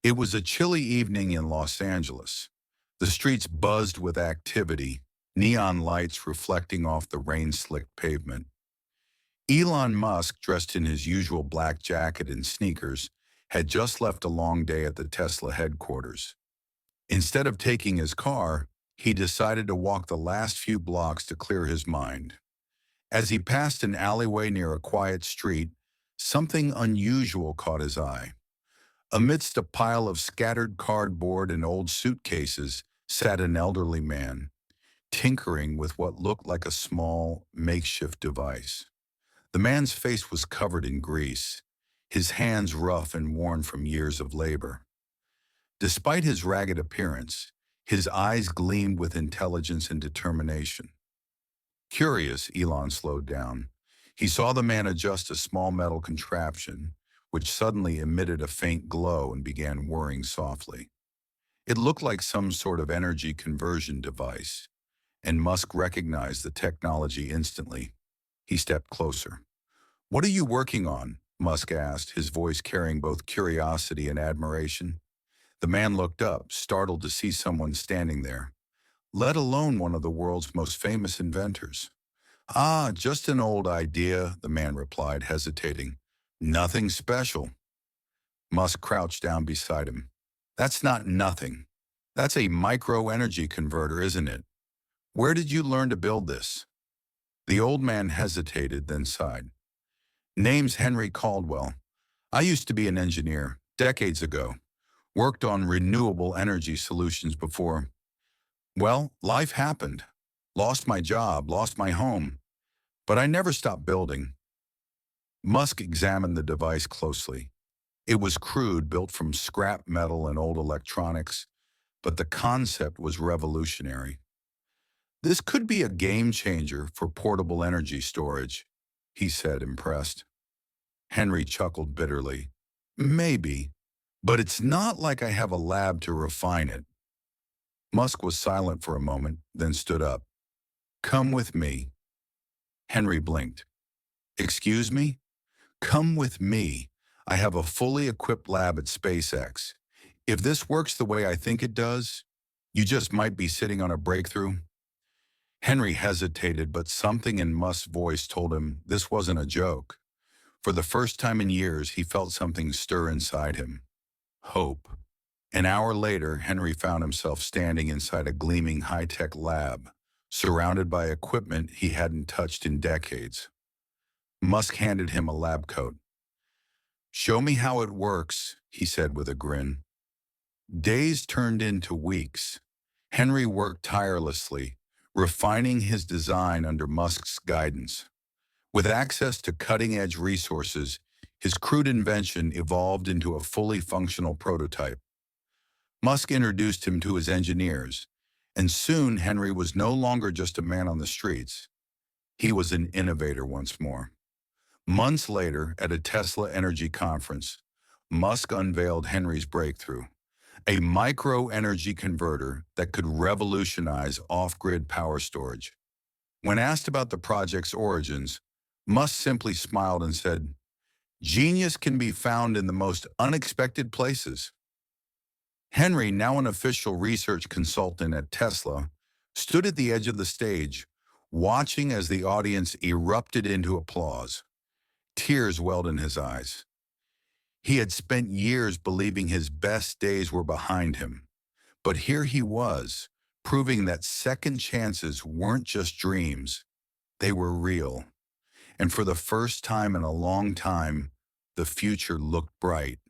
It was a chilly evening in Los Angeles. The streets buzzed with activity, neon lights reflecting off the rain-slicked pavement. Elon Musk, dressed in his usual black jacket and sneakers, had just left a long day at the Tesla headquarters. Instead of taking his car, he decided to walk the last few blocks to clear his mind. As he passed an alleyway near a quiet street, something unusual caught his eye. Amidst a pile of scattered cardboard and old suitcases sat an elderly man, tinkering with what looked like a small, makeshift device. The man's face was covered in grease, his hands rough and worn from years of labor. Despite his ragged appearance, his eyes gleamed with intelligence and determination. Curious, Elon slowed down. He saw the man adjust a small metal contraption, which suddenly emitted a faint glow and began whirring softly. It looked like some sort of energy conversion device, and Musk recognized the technology instantly. He stepped closer. "What are you working on?" Musk asked, his voice carrying both curiosity and admiration. The man looked up, startled to see someone standing there, let alone one of the world's most famous inventors. "Ah, just an old idea," the man replied, hesitating. "Nothing special." Musk crouched down beside him. "That's not nothing. That's a micro-energy converter, isn't it? Where did you learn to build this?" The old man hesitated, then sighed. "Name's Henry Caldwell. I used to be an engineer, decades ago. Worked on renewable energy solutions before. Well, life happened. Lost my job, lost my home. But I never stopped building." Musk examined the device closely. It was crude, built from scrap metal and old electronics, but the concept was revolutionary. "This could be a game changer for portable energy storage," he said, impressed. Henry chuckled bitterly. "Maybe, but it's not like I have a lab to refine it." Musk was silent for a moment, then stood up. "Come with me." Henry blinked. "Excuse me?" "Come with me. I have a fully equipped lab at SpaceX. If this works the way I think it does, you just might be sitting on a breakthrough." Henry hesitated, but something in Musk's voice told him this wasn't a joke. For the first time in years, he felt something stir inside him. Hope. An hour later, Henry found himself standing inside a gleaming high-tech lab, surrounded by equipment he hadn't touched in decades. Musk handed him a lab coat. "Show me how it works," he said with a grin. Days turned into weeks. Henry worked tirelessly, refining his design under Musk's guidance. With access to cutting-edge resources, his crude invention evolved into a fully functional prototype. Musk introduced him to his engineers, and soon Henry was no longer just a man on the streets. He was an innovator once more. Months later, at a Tesla Energy conference, Musk unveiled Henry's breakthrough, a micro-energy converter that could revolutionize off-grid power storage. When asked about the project's origins, Musk simply smiled and said, "Genius can be found in the most unexpected places." Henry, now an official research consultant at Tesla, stood at the edge of the stage, watching as the audience erupted into applause. Tears welled in his eyes. He had spent years believing his best days were behind him. But here he was, proving that second chances weren't just dreams. They were real. And for the first time in a long time, the future looked bright.